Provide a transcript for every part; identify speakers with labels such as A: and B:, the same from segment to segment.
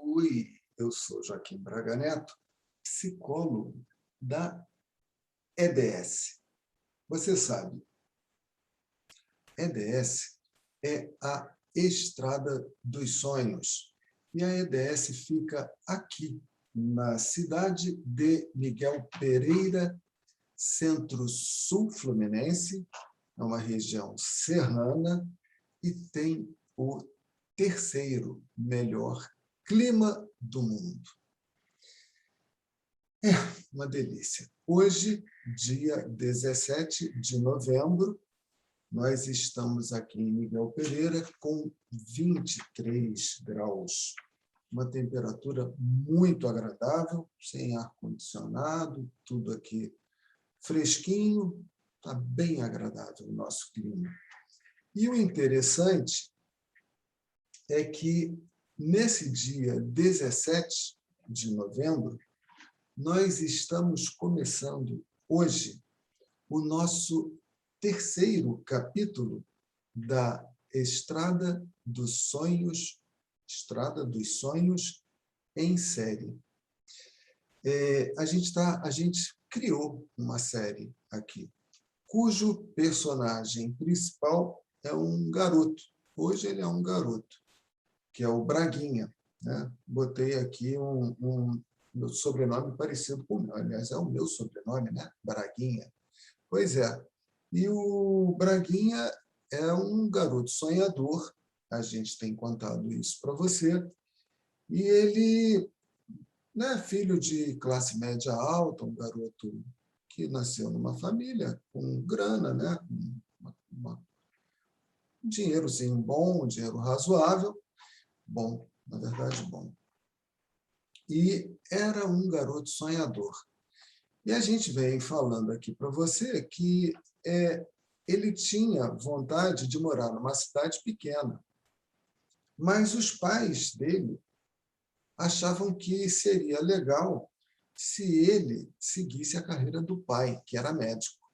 A: Oi, eu sou Joaquim Braga Neto, psicólogo da EDS. Você sabe, EDS é a Estrada dos Sonhos. E a EDS fica aqui, na cidade de Miguel Pereira, centro-sul fluminense, é uma região serrana e tem o terceiro melhor clima do mundo. É uma delícia. Hoje, dia 17 de novembro, nós estamos aqui em Miguel Pereira com 23 graus. Uma temperatura muito agradável, sem ar-condicionado, tudo aqui fresquinho, está bem agradável o nosso clima. E o interessante é que, nesse dia 17 de novembro, nós estamos começando hoje o nosso terceiro capítulo da Estrada dos Sonhos em série. A gente criou uma série aqui, cujo personagem principal é um garoto. Hoje ele é um garoto, que é o Braguinha, né? Botei aqui meu sobrenome parecido com o meu. Aliás, é o meu sobrenome, né? Braguinha. Pois é. E o Braguinha é um garoto sonhador, a gente tem contado isso para você, e ele, né, filho de classe média alta, um garoto que nasceu numa família com grana, né, um dinheirozinho bom, um dinheiro razoável, bom, na verdade, bom. E era um garoto sonhador. E a gente vem falando aqui para você que ele tinha vontade de morar numa cidade pequena, mas os pais dele achavam que seria legal se ele seguisse a carreira do pai, que era médico.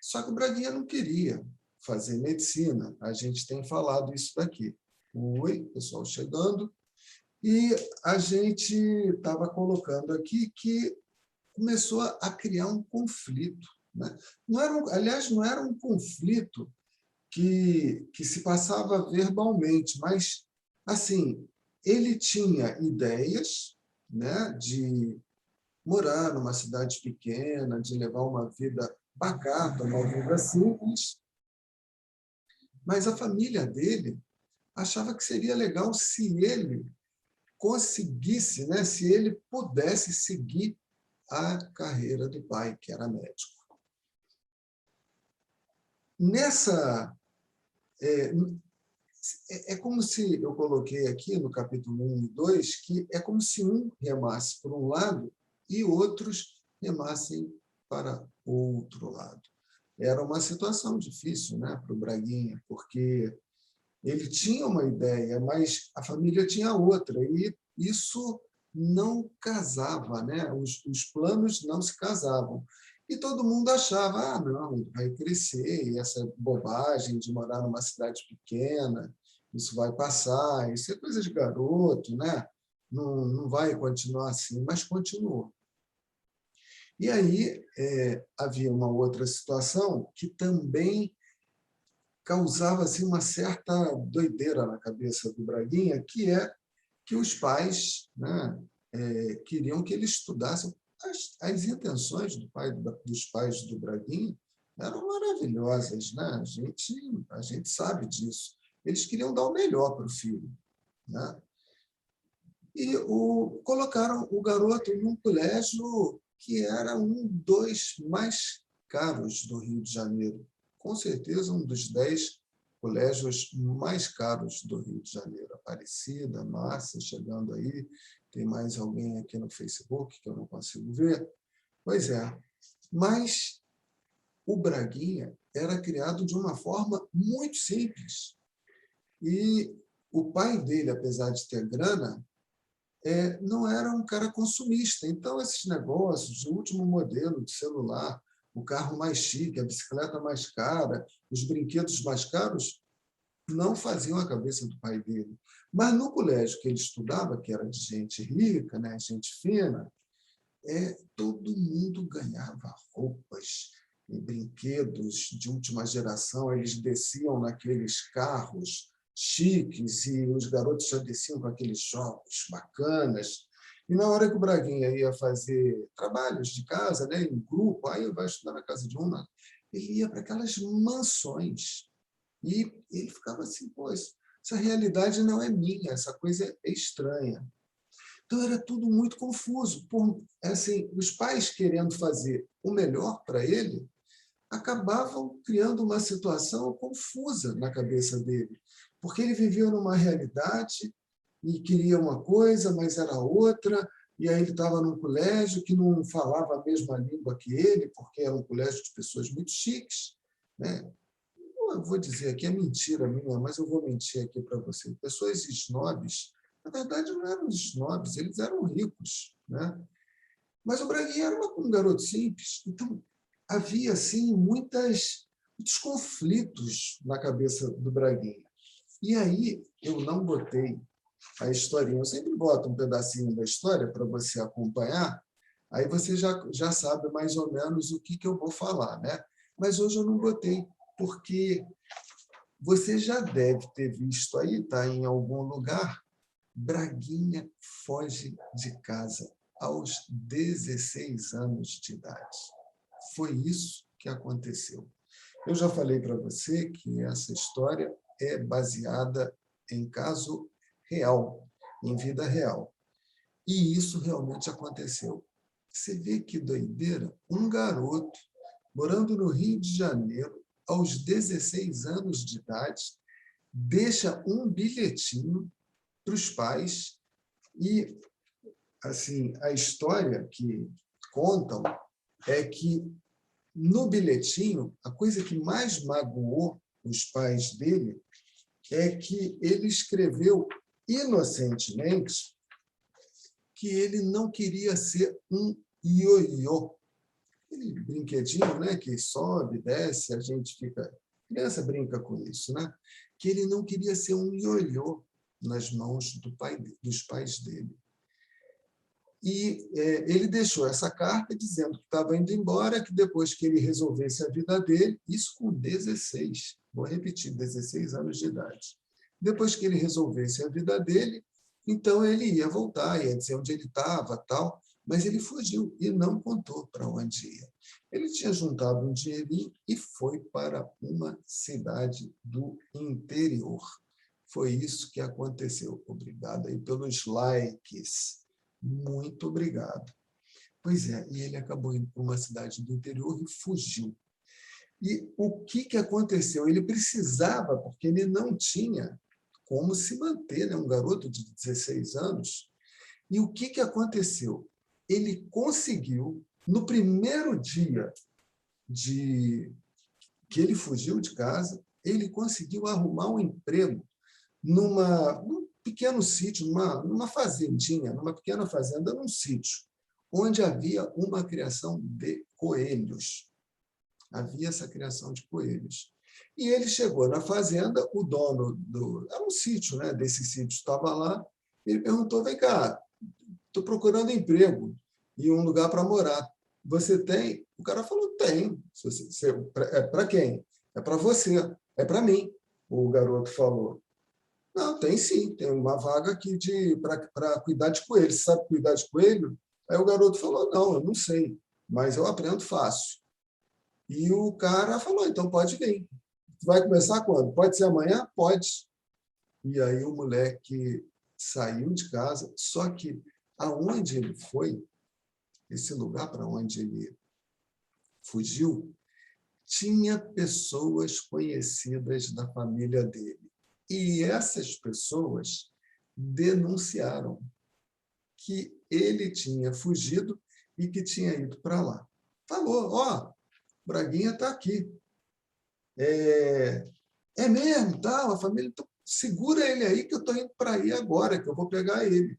A: Só que o Braguinha não queria fazer medicina. A gente tem falado isso daqui. Oi, pessoal chegando. E a gente estava colocando aqui que começou a criar um conflito, né? Aliás, não era um conflito que se passava verbalmente, mas, assim, ele tinha ideias, né, de morar numa cidade pequena, de levar uma vida pacata, uma vida simples, mas a família dele achava que seria legal se ele conseguisse, né, se ele pudesse seguir a carreira do pai, que era médico. É como se eu coloquei aqui no capítulo 1 e 2, que é como se um remasse para um lado e outros remassem para outro lado. Era uma situação difícil, né, para o Braguinha, porque ele tinha uma ideia, mas a família tinha outra, e isso não casava, né? Os planos não se casavam. E todo mundo achava, não, ele vai crescer, e essa bobagem de morar numa cidade pequena, isso vai passar, isso é coisa de garoto, né? Não vai continuar assim, mas continuou. E aí havia uma outra situação que também causava assim, uma certa doideira na cabeça do Braguinha, que é que os pais, né, queriam que ele estudasse. As intenções dos pais do Braguinha eram maravilhosas, né? A gente sabe disso. Eles queriam dar o melhor para o filho, né? E colocaram o garoto num colégio que era um dos mais caros do Rio de Janeiro. Com certeza, um dos 10 colégios mais caros do Rio de Janeiro. Aparecida, Márcia, chegando aí. Tem mais alguém aqui no Facebook que eu não consigo ver? Pois é. Mas o Braguinha era criado de uma forma muito simples. E o pai dele, apesar de ter grana, não era um cara consumista. Então, esses negócios, o último modelo de celular, o carro mais chique, a bicicleta mais cara, os brinquedos mais caros, não faziam a cabeça do pai dele. Mas no colégio que ele estudava, que era de gente rica, né, gente fina, todo mundo ganhava roupas e brinquedos de última geração, eles desciam naqueles carros chiques e os garotos já desciam com aqueles jogos bacanas. E na hora que o Braguinha ia fazer trabalhos de casa, né, em grupo, aí vai estudar na casa de uma, ele ia para aquelas mansões. E ele ficava assim, pô, essa realidade não é minha, essa coisa é estranha. Então, era tudo muito confuso. Assim, os pais querendo fazer o melhor para ele, acabavam criando uma situação confusa na cabeça dele, porque ele vivia numa realidade e queria uma coisa, mas era outra, e aí ele estava num colégio que não falava a mesma língua que ele, porque era um colégio de pessoas muito chiques, né? Eu vou dizer aqui, é mentira minha, mas eu vou mentir aqui para você. Pessoas snobs, na verdade, não eram snobs, eles eram ricos, né? Mas o Braguinha era um garoto simples. Então, havia, assim, muitos conflitos na cabeça do Braguinha. E aí, eu não botei a historinha. Eu sempre boto um pedacinho da história para você acompanhar, aí você já sabe mais ou menos o que eu vou falar, né? Mas hoje eu não botei, porque você já deve ter visto aí, está em algum lugar, Braguinha foge de casa aos 16 anos de idade. Foi isso que aconteceu. Eu já falei para você que essa história é baseada em caso real, em vida real. E isso realmente aconteceu. Você vê que doideira? Um garoto morando no Rio de Janeiro, aos 16 anos de idade, deixa um bilhetinho para os pais e, assim, a história que contam é que no bilhetinho, a coisa que mais magoou os pais dele é que ele escreveu inocentemente que ele não queria ser um ioiô. Aquele brinquedinho, né, que sobe, desce, a gente fica... A criança brinca com isso, né? Que ele não queria ser um ioiô nas mãos dos pais dele. E ele deixou essa carta dizendo que estava indo embora, que depois que ele resolvesse a vida dele, isso com 16, vou repetir, 16 anos de idade. Depois que ele resolvesse a vida dele, então ele ia voltar, ia dizer onde ele estava, tal, mas ele fugiu e não contou para onde ia. Ele tinha juntado um dinheirinho e foi para uma cidade do interior. Foi isso que aconteceu. Obrigado aí pelos likes. Muito obrigado. Pois é, e ele acabou indo para uma cidade do interior e fugiu. E o que aconteceu? Ele precisava, porque ele não tinha como se manter, né? Um garoto de 16 anos. E o que aconteceu? Ele conseguiu, no primeiro dia que ele fugiu de casa, ele conseguiu arrumar um emprego num pequeno sítio, numa fazendinha, numa pequena fazenda, num sítio, onde havia uma criação de coelhos. Havia essa criação de coelhos. E ele chegou na fazenda, o dono era um sítio, né? Desse sítio estava lá, ele perguntou, vem cá, estou procurando emprego e um lugar para morar. Você tem? O cara falou, tem. É para quem? É para você, é para mim, o garoto falou. Não, tem sim, tem uma vaga aqui para cuidar de coelho. Você sabe cuidar de coelho? Aí o garoto falou, não, eu não sei, mas eu aprendo fácil. E o cara falou, então pode vir. Vai começar quando? Pode ser amanhã? Pode. E aí o moleque saiu de casa, só que aonde ele foi, esse lugar para onde ele fugiu, tinha pessoas conhecidas da família dele. E essas pessoas denunciaram que ele tinha fugido e que tinha ido para lá. Falou, ó, Braguinha está aqui. É mesmo, tá? A família, então, segura ele aí que eu estou indo para aí agora, que eu vou pegar ele.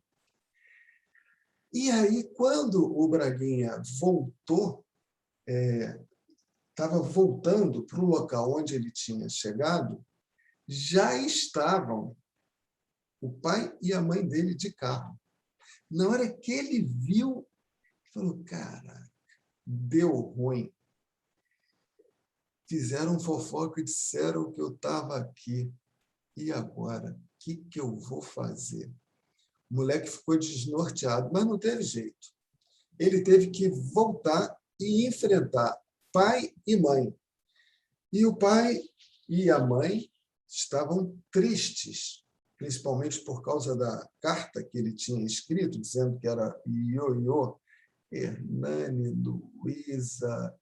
A: E aí, quando o Braguinha voltou, estava voltando para o local onde ele tinha chegado, já estavam o pai e a mãe dele de carro. Na hora que ele viu, ele falou, cara, deu ruim. Fizeram fofoca e disseram que eu estava aqui. E agora? O que eu vou fazer? O moleque ficou desnorteado, mas não teve jeito. Ele teve que voltar e enfrentar pai e mãe. E o pai e a mãe estavam tristes, principalmente por causa da carta que ele tinha escrito, dizendo que era Ioiô, Hernani, Luísa,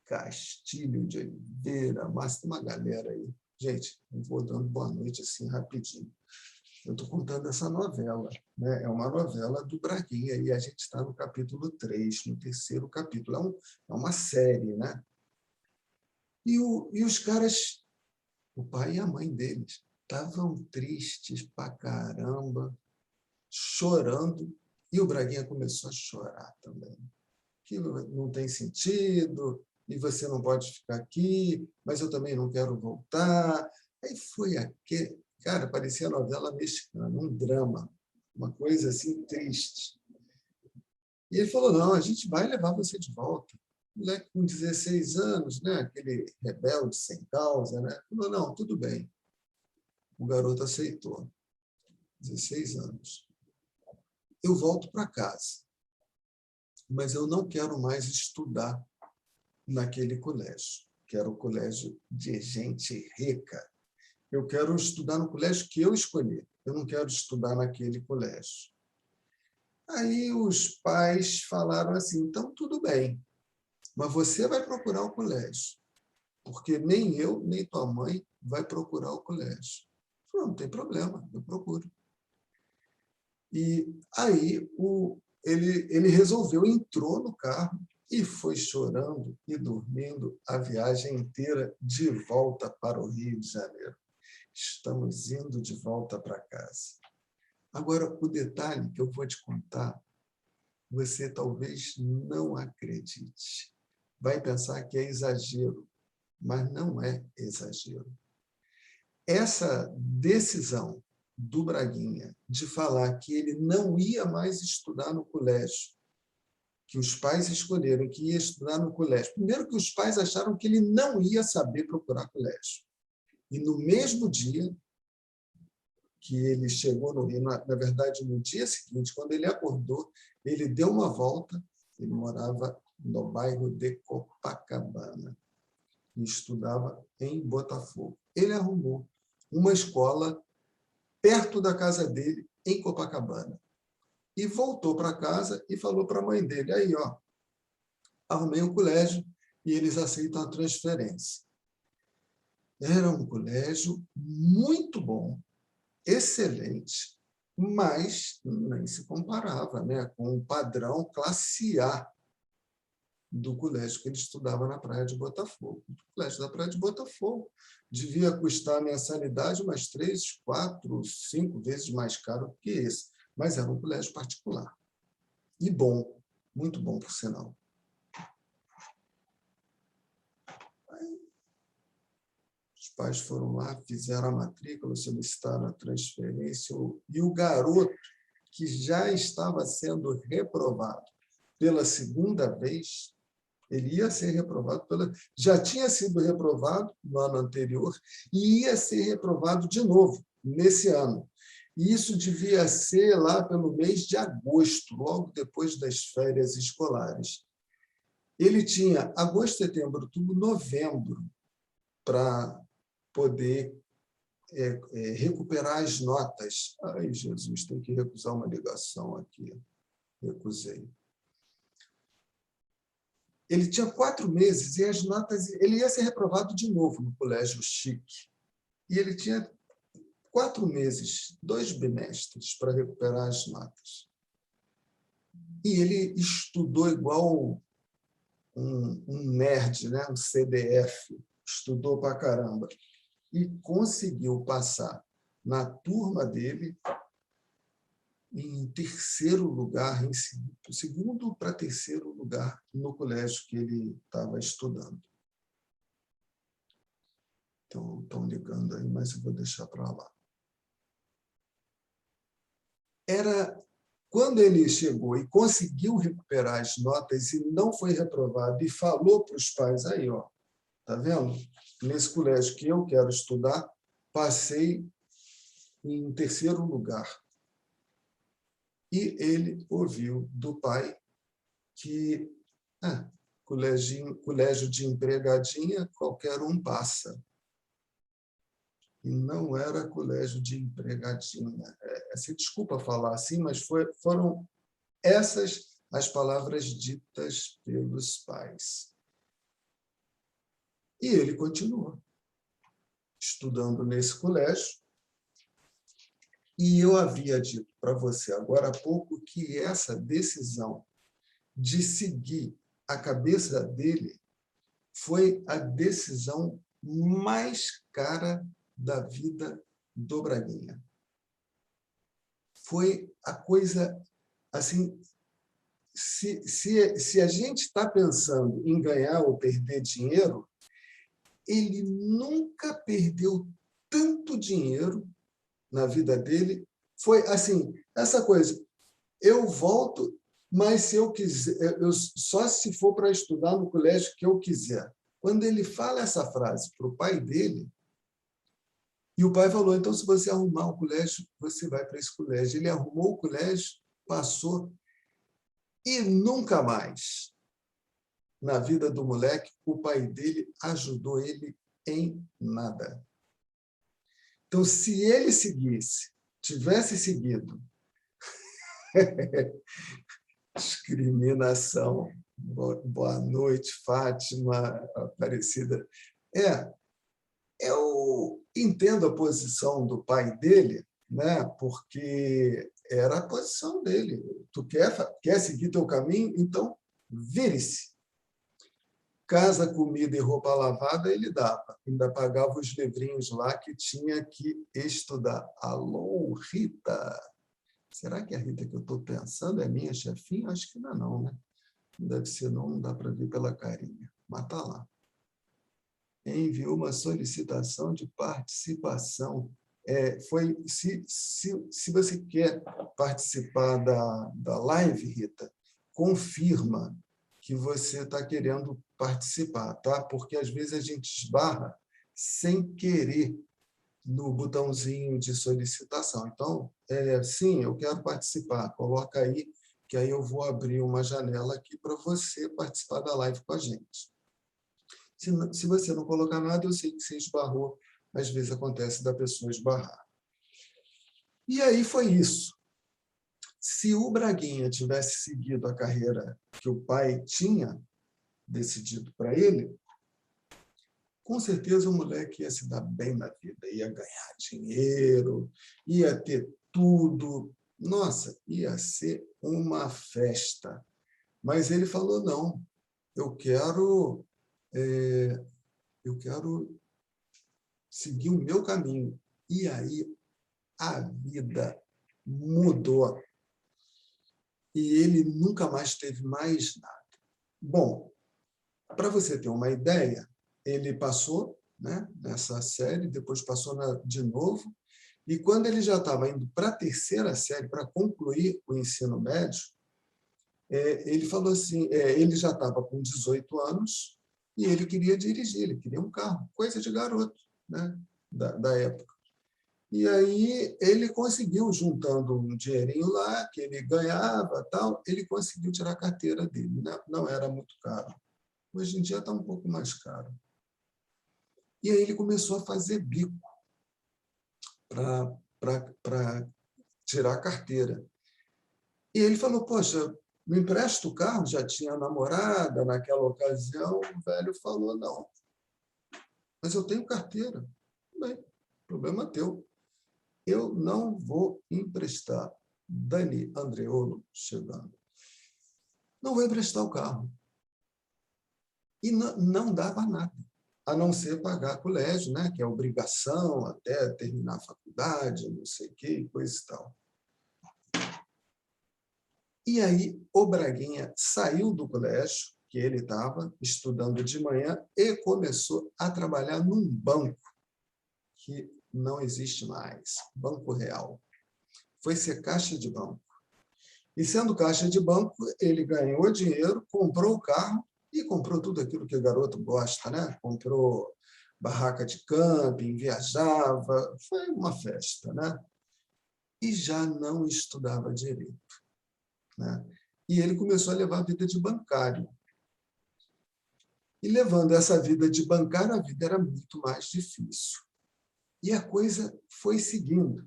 A: Castilho de Oliveira, mas tem uma galera aí. Gente, eu vou dando boa noite assim rapidinho. Eu estou contando essa novela, né? É uma novela do Braguinha, e a gente está no capítulo 3, no terceiro capítulo. É uma série, né? E os caras, o pai e a mãe deles, estavam tristes pra caramba, chorando, e o Braguinha começou a chorar também. Que não tem sentido, e você não pode ficar aqui, mas eu também não quero voltar. Aí foi aquele... Cara, parecia novela mexicana, um drama, uma coisa assim triste. E ele falou, não, a gente vai levar você de volta. O moleque com 16 anos, né? Aquele rebelde sem causa, né? Falou, não, tudo bem. O garoto aceitou. 16 anos. Eu volto para casa, mas eu não quero mais estudar naquele colégio, que era o colégio de gente rica. Eu quero estudar no colégio que eu escolhi. Eu não quero estudar naquele colégio. Aí os pais falaram assim, então tudo bem, mas você vai procurar o colégio, porque nem eu, nem tua mãe vai procurar o colégio. Eu falei, não tem problema, eu procuro. E aí ele resolveu, entrou no carro e foi chorando e dormindo a viagem inteira de volta para o Rio de Janeiro. Estamos indo de volta para casa. Agora, o detalhe que eu vou te contar, você talvez não acredite. Vai pensar que é exagero, mas não é exagero. Essa decisão do Braguinha de falar que ele não ia mais estudar no colégio, que os pais escolheram que ia estudar no colégio. Primeiro que os pais acharam que ele não ia saber procurar colégio. E no mesmo dia que ele chegou no Rio, na verdade, no dia seguinte, quando ele acordou, ele deu uma volta, ele morava no bairro de Copacabana e estudava em Botafogo. Ele arrumou uma escola perto da casa dele, em Copacabana. E voltou para casa e falou para a mãe dele, aí, ó, arrumei um colégio e eles aceitam a transferência. Era um colégio muito bom, excelente, mas nem se comparava, né, com o padrão classe A do colégio que ele estudava na Praia de Botafogo. O colégio da Praia de Botafogo devia custar a mensalidade umas 3, 4, 5 vezes mais caro que esse, mas era um colégio particular. E bom, muito bom, por sinal. Os pais foram lá, fizeram a matrícula, solicitaram a transferência, e o garoto, que já estava sendo reprovado pela segunda vez, ele ia ser reprovado já tinha sido reprovado no ano anterior e ia ser reprovado de novo nesse ano. E isso devia ser lá pelo mês de agosto, logo depois das férias escolares. Ele tinha agosto, setembro, outubro, novembro para poder recuperar as notas. Ai, Jesus, tem que recusar uma ligação aqui. Recusei. Ele tinha 4 meses e as notas... Ele ia ser reprovado de novo no Colégio Chique. E ele tinha 4 meses, 2 bimestres, para recuperar as notas. E ele estudou igual um nerd, né? Um CDF. Estudou para caramba. E conseguiu passar na turma dele em terceiro lugar, em segundo para terceiro lugar no colégio que ele estava estudando. Estão ligando aí, mas eu vou deixar para lá. Quando ele chegou e conseguiu recuperar as notas e não foi reprovado, e falou para os pais, aí, ó, tá vendo? Nesse colégio que eu quero estudar, passei em terceiro lugar. E ele ouviu do pai que colégio de empregadinha, qualquer um passa. E não era colégio de empregadinha. Assim, desculpa falar assim, mas foram essas as palavras ditas pelos pais. E ele continuou estudando nesse colégio. E eu havia dito para você agora há pouco que essa decisão de seguir a cabeça dele foi a decisão mais cara da vida do Braguinha. Foi a coisa, assim, se a gente está pensando em ganhar ou perder dinheiro, ele nunca perdeu tanto dinheiro na vida dele. Foi assim, essa coisa, eu volto, mas se eu quiser, só se for para estudar no colégio que eu quiser. Quando ele fala essa frase para o pai dele, e o pai falou, então, se você arrumar um colégio, você vai para esse colégio. Ele arrumou o colégio, passou, e nunca mais, na vida do moleque, o pai dele ajudou ele em nada. Então, se ele tivesse seguido discriminação, boa noite, Fátima, Aparecida, eu entendo a posição do pai dele, né? Porque era a posição dele. Tu quer seguir teu caminho? Então, vire-se. Casa, comida e roupa lavada ele dava. Ainda pagava os livrinhos lá que tinha que estudar. Alô, Rita! Será que é a Rita que eu estou pensando é minha chefinha? Acho que ainda não, né? Não deve ser, não dá para ver pela carinha. Mas está lá. Enviou uma solicitação de participação. Se você quer participar da live, Rita, confirma que você está querendo participar, tá? Porque às vezes a gente esbarra sem querer no botãozinho de solicitação. Então, sim, eu quero participar. Coloca aí, que aí eu vou abrir uma janela aqui para você participar da live com a gente. Se você não colocar nada, eu sei que você esbarrou. Às vezes acontece da pessoa esbarrar. E aí foi isso. Se o Braguinha tivesse seguido a carreira que o pai tinha decidido para ele, com certeza o moleque ia se dar bem na vida, ia ganhar dinheiro, ia ter tudo. Nossa, ia ser uma festa. Mas ele falou, não, eu quero seguir o meu caminho. E aí a vida mudou. E ele nunca mais teve mais nada. Bom, para você ter uma ideia, ele passou, né, nessa série, depois passou de novo, e quando ele já estava indo para a terceira série, para concluir o ensino médio, ele falou assim, ele já estava com 18 anos e ele queria dirigir, ele queria um carro, coisa de garoto, né, da época. E aí ele conseguiu, juntando um dinheirinho lá, que ele ganhava, tal, ele conseguiu tirar a carteira dele, né? Não era muito caro. Hoje em dia está um pouco mais caro. E aí ele começou a fazer bico para tirar a carteira. E ele falou, poxa, me empresta o carro? Já tinha namorada naquela ocasião. O velho falou, não, mas eu tenho carteira. Bem, problema teu. Eu não vou emprestar. Dani Andreolo chegando. Não vou emprestar o carro. E não dava nada, a não ser pagar colégio, né? Que é obrigação até terminar a faculdade, não sei o quê, coisa e tal. E aí o Braguinha saiu do colégio, que ele estava estudando de manhã, e começou a trabalhar num banco. que não existe mais, Banco Real. Foi ser caixa de banco. E, sendo caixa de banco, ele ganhou dinheiro, comprou o carro e comprou tudo aquilo que o garoto gosta, né? Comprou barraca de camping, viajava, foi uma festa, né? E já não estudava direito, né? E ele começou a levar a vida de bancário. E levando essa vida de bancário, a vida era muito mais difícil. E a coisa foi seguindo.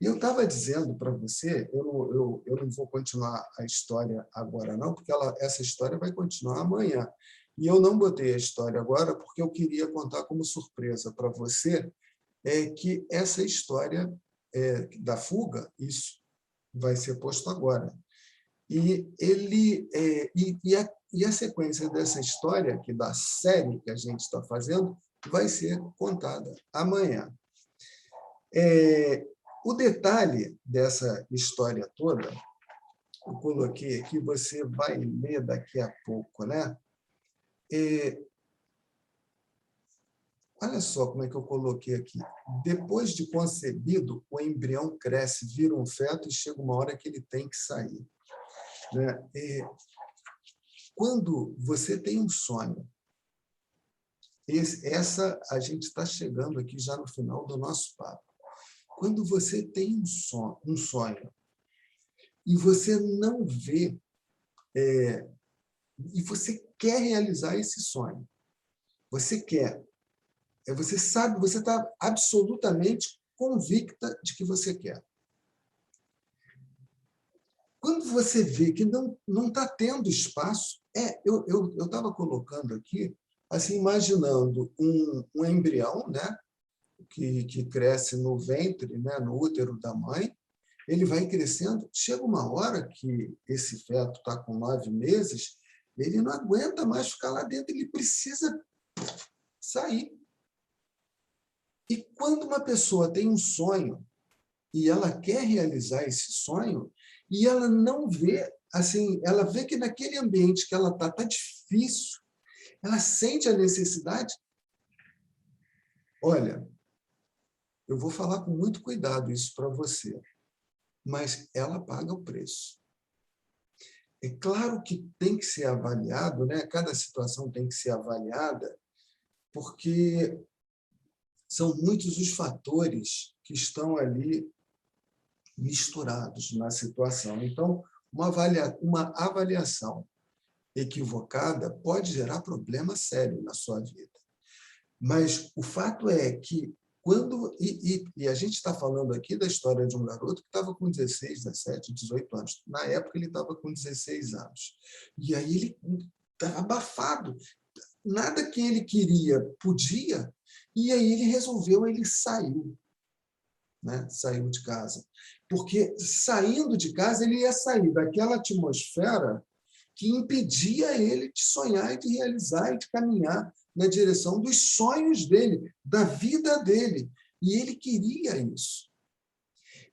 A: E eu estava dizendo para você, eu não vou continuar a história agora, não, porque essa história vai continuar amanhã. E eu não botei a história agora porque eu queria contar como surpresa para você que essa história da fuga, isso vai ser posto agora. E a sequência dessa história, que da série que a gente está fazendo, vai ser contada amanhã. O detalhe dessa história toda, eu coloquei aqui, você vai ler daqui a pouco, né? Olha só como é que eu coloquei aqui. Depois de concebido, o embrião cresce, vira um feto e chega uma hora que ele tem que sair, né? Quando você tem um sonho, essa a gente está chegando aqui já no final do nosso papo. Quando você tem um sonho e você não vê, e você quer realizar esse sonho, você quer, você sabe, você está absolutamente convicta de que você quer. Quando você vê que não está tendo espaço, eu estava colocando aqui, assim, imaginando um embrião, né, que cresce no ventre, né, no útero da mãe, ele vai crescendo, chega uma hora que esse feto está com 9 meses, ele não aguenta mais ficar lá dentro, ele precisa sair. E quando uma pessoa tem um sonho e ela quer realizar esse sonho, e ela não vê, assim, ela vê que naquele ambiente que ela está difícil, ela sente a necessidade. Olha, eu vou falar com muito cuidado isso para você, mas ela paga o preço. É claro que tem que ser avaliado, né? Cada situação tem que ser avaliada, porque são muitos os fatores que estão ali misturados na situação. Então, uma avaliação equivocada pode gerar problema sério na sua vida. Mas o fato é que quando... E a gente está falando aqui da história de um garoto que estava com 16, 17, 18 anos. Na época, ele estava com 16 anos. E aí ele estava abafado. Nada que ele queria podia, e aí ele resolveu, ele saiu. Né? Saiu de casa. Porque, saindo de casa, ele ia sair daquela atmosfera que impedia ele de sonhar e de realizar e de caminhar na direção dos sonhos dele, da vida dele. E ele queria isso.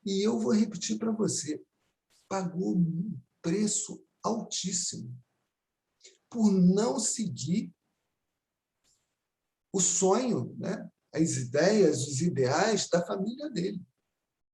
A: E eu vou repetir para você, pagou um preço altíssimo por não seguir o sonho, né? As ideias, os ideais da família dele.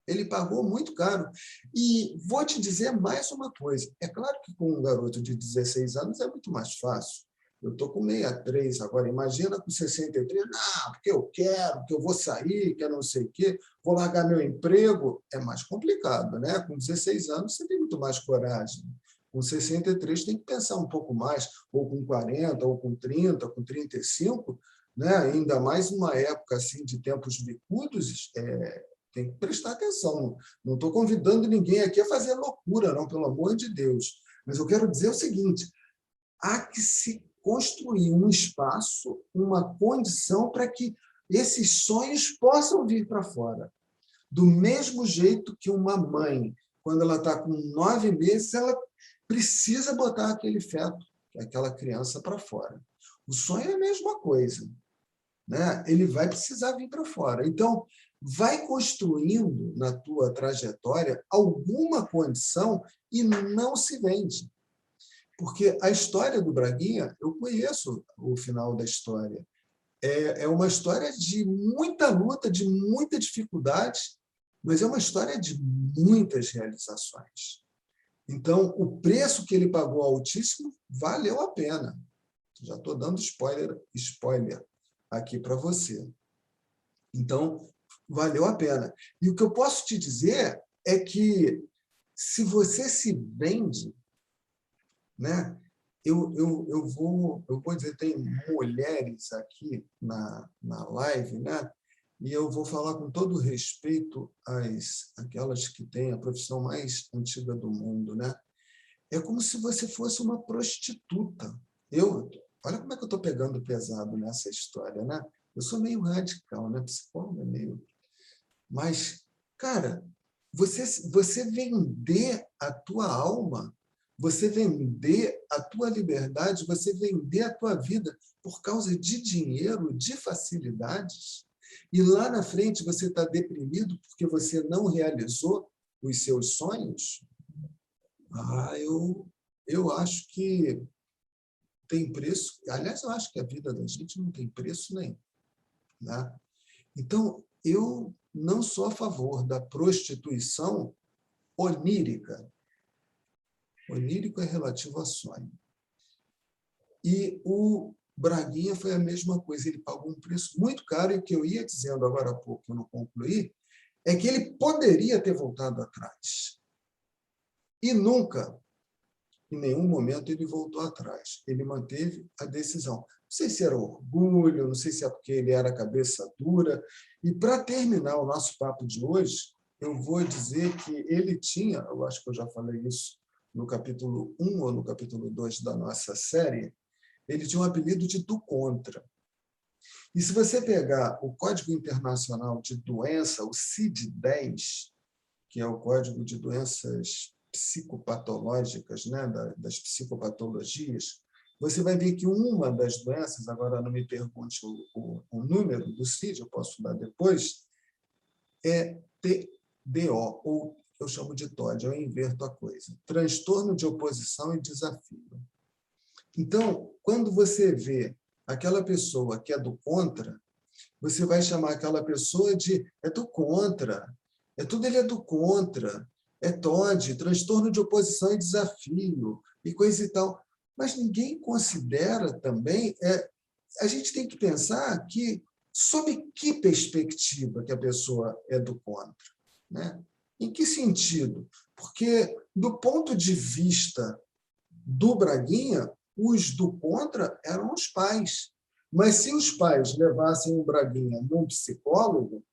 A: Ele pagou muito caro. E vou te dizer mais uma coisa. É claro que com um garoto de 16 anos é muito mais fácil. Eu estou com 63 agora. Imagina com 63. Não, porque eu quero, que eu vou sair, que eu não sei o quê, vou largar meu emprego. É mais complicado, né? Com 16 anos você tem muito mais coragem. Com 63 tem que pensar um pouco mais, ou com 40, ou com 30, com 35, né? Ainda mais numa época assim, de tempos bicudos, tem que prestar atenção. Não estou convidando ninguém aqui a fazer loucura, não, pelo amor de Deus. Mas eu quero dizer o seguinte, há que se construir um espaço, uma condição para que esses sonhos possam vir para fora. Do mesmo jeito que uma mãe, quando ela está com 9 meses, ela precisa botar aquele feto, aquela criança para fora. O sonho é a mesma coisa, né? Ele vai precisar vir para fora. Então, vai construindo na tua trajetória alguma condição e não se vende. Porque a história do Braguinha, eu conheço o final da história. É uma história de muita luta, de muita dificuldade, mas é uma história de muitas realizações. Então, o preço que ele pagou altíssimo valeu a pena. Já estou dando spoiler aqui para você. Então, valeu a pena. E o que eu posso te dizer é que, se você se vende, né? Eu vou dizer, tem mulheres aqui na live, né? E eu vou falar com todo respeito aquelas que têm a profissão mais antiga do mundo, né? É como se você fosse uma prostituta. Olha como é que eu estou pegando pesado nessa história, né? Eu sou meio radical, né? Psicólogo é meio... Mas, cara, você vender a tua alma, você vender a tua liberdade, você vender a tua vida por causa de dinheiro, de facilidades, e lá na frente você está deprimido porque você não realizou os seus sonhos, eu acho que tem preço. Aliás, eu acho que a vida da gente não tem preço nenhum, né? Então, eu não sou a favor da prostituição onírica. Onírico é relativo a sonho. E o Braguinha foi a mesma coisa. Ele pagou um preço muito caro, e o que eu ia dizendo agora há pouco, eu não concluí, é que ele poderia ter voltado atrás. E nunca, em nenhum momento, ele voltou atrás. Ele manteve a decisão. Não sei se era orgulho, não sei se é porque ele era cabeça dura. E, para terminar o nosso papo de hoje, eu vou dizer que ele tinha, eu acho que eu já falei isso no capítulo 1 ou no capítulo 2 da nossa série, ele tinha um apelido de do contra. E se você pegar o Código Internacional de Doença, o CID-10, que é o Código de Doenças Psicopatológicas, né, das psicopatologias, você vai ver que uma das doenças, agora não me pergunte o número do CID, eu posso dar depois, é TDO, ou eu chamo de TOD, eu inverto a coisa, transtorno de oposição e desafio. Então, quando você vê aquela pessoa que é do contra, você vai chamar aquela pessoa de é do contra, tudo ele é do contra, é TOD, transtorno de oposição e desafio, e coisa e tal. Mas ninguém considera também, a gente tem que pensar que, sob que perspectiva que a pessoa é do contra, né? Em que sentido? Porque, do ponto de vista do Braguinha, os do contra eram os pais. Mas, se os pais levassem o Braguinha num psicólogo,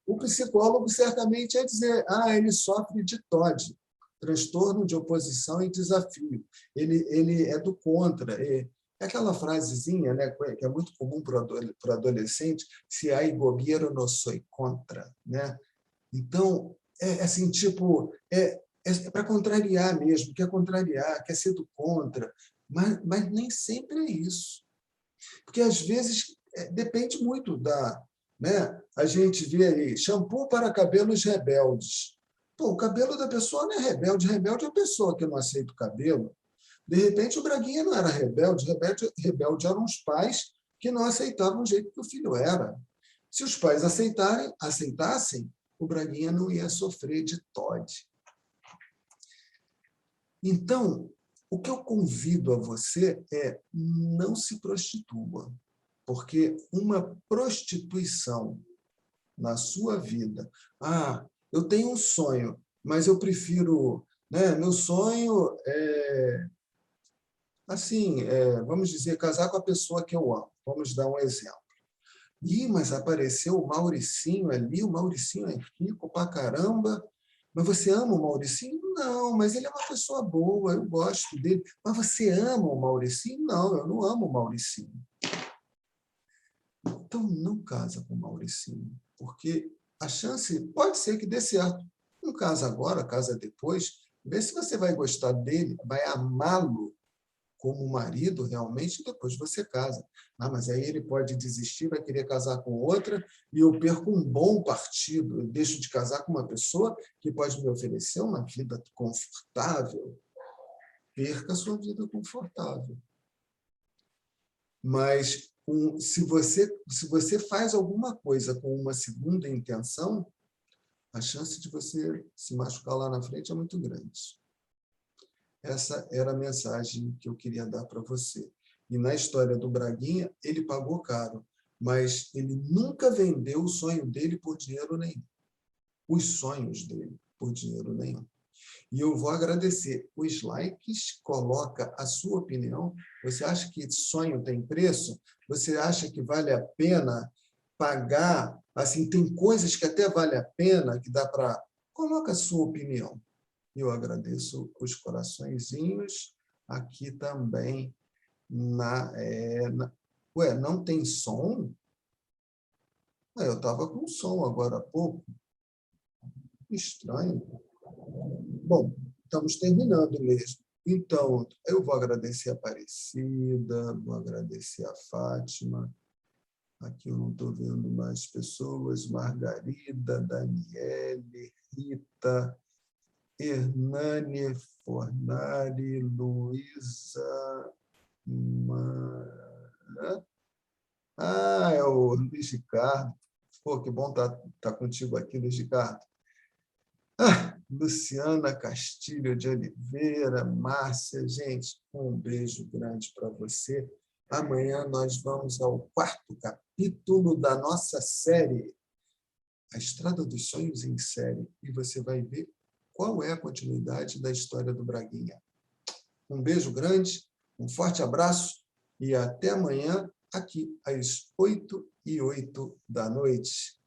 A: o psicólogo certamente ia dizer: ele sofre de TOD, transtorno de oposição e desafio. Ele é do contra. É aquela frasezinha, né, que é muito comum para o adolescente: se hay gobierno, no soy contra. Né? Então, assim, tipo, é para contrariar mesmo, quer contrariar, quer ser do contra, mas nem sempre é isso. Porque, às vezes, depende muito da... Né? A gente vê aí, shampoo para cabelos rebeldes. Pô, o cabelo da pessoa não é rebelde, rebelde é a pessoa que não aceita o cabelo. De repente, o Braguinha não era rebelde, rebelde eram os pais que não aceitavam o jeito que o filho era. Se os pais aceitassem, o Braguinha não ia sofrer de TOD. Então, o que eu convido a você é: não se prostitua, porque uma prostituição na sua vida... eu tenho um sonho, mas eu prefiro... Né, meu sonho é, assim, vamos dizer, casar com a pessoa que eu amo. Vamos dar um exemplo. Mas apareceu o Mauricinho ali, o Mauricinho é rico pra caramba. Mas você ama o Mauricinho? Não, mas ele é uma pessoa boa, eu gosto dele. Mas você ama o Mauricinho? Não, eu não amo o Mauricinho. Então, não casa com o Mauricinho, porque a chance pode ser que dê certo. Não casa agora, casa depois. Vê se você vai gostar dele, vai amá-lo como marido, realmente, depois você casa. Mas aí ele pode desistir, vai querer casar com outra, e eu perco um bom partido. Eu deixo de casar com uma pessoa que pode me oferecer uma vida confortável. Perca a sua vida confortável. Mas se você faz alguma coisa com uma segunda intenção, a chance de você se machucar lá na frente é muito grande. Essa era a mensagem que eu queria dar para você. E na história do Braguinha, ele pagou caro, mas ele nunca vendeu o sonho dele por dinheiro nenhum. Os sonhos dele por dinheiro nenhum. E eu vou agradecer os likes, coloca a sua opinião. Você acha que sonho tem preço? Você acha que vale a pena pagar? Assim, tem coisas que até vale a pena, que dá para... Coloca a sua opinião. Eu agradeço os coraçõezinhos aqui também. Ué, não tem som? Ué, eu estava com som agora há pouco. Estranho. Bom, estamos terminando mesmo. Então, eu vou agradecer a Aparecida, vou agradecer a Fátima. Aqui eu não estou vendo mais pessoas. Margarida, Daniele, Rita, Hernani, Fornari, Luísa... é o Luiz Ricardo. Pô, que bom estar contigo aqui, Luiz Ricardo. Luciana Castilho de Oliveira, Márcia, gente, um beijo grande para você. Amanhã nós vamos ao 4º capítulo da nossa série, A Estrada dos Sonhos em Série, e você vai ver qual é a continuidade da história do Braguinha. Um beijo grande, um forte abraço e até amanhã, aqui às 8h08 da noite.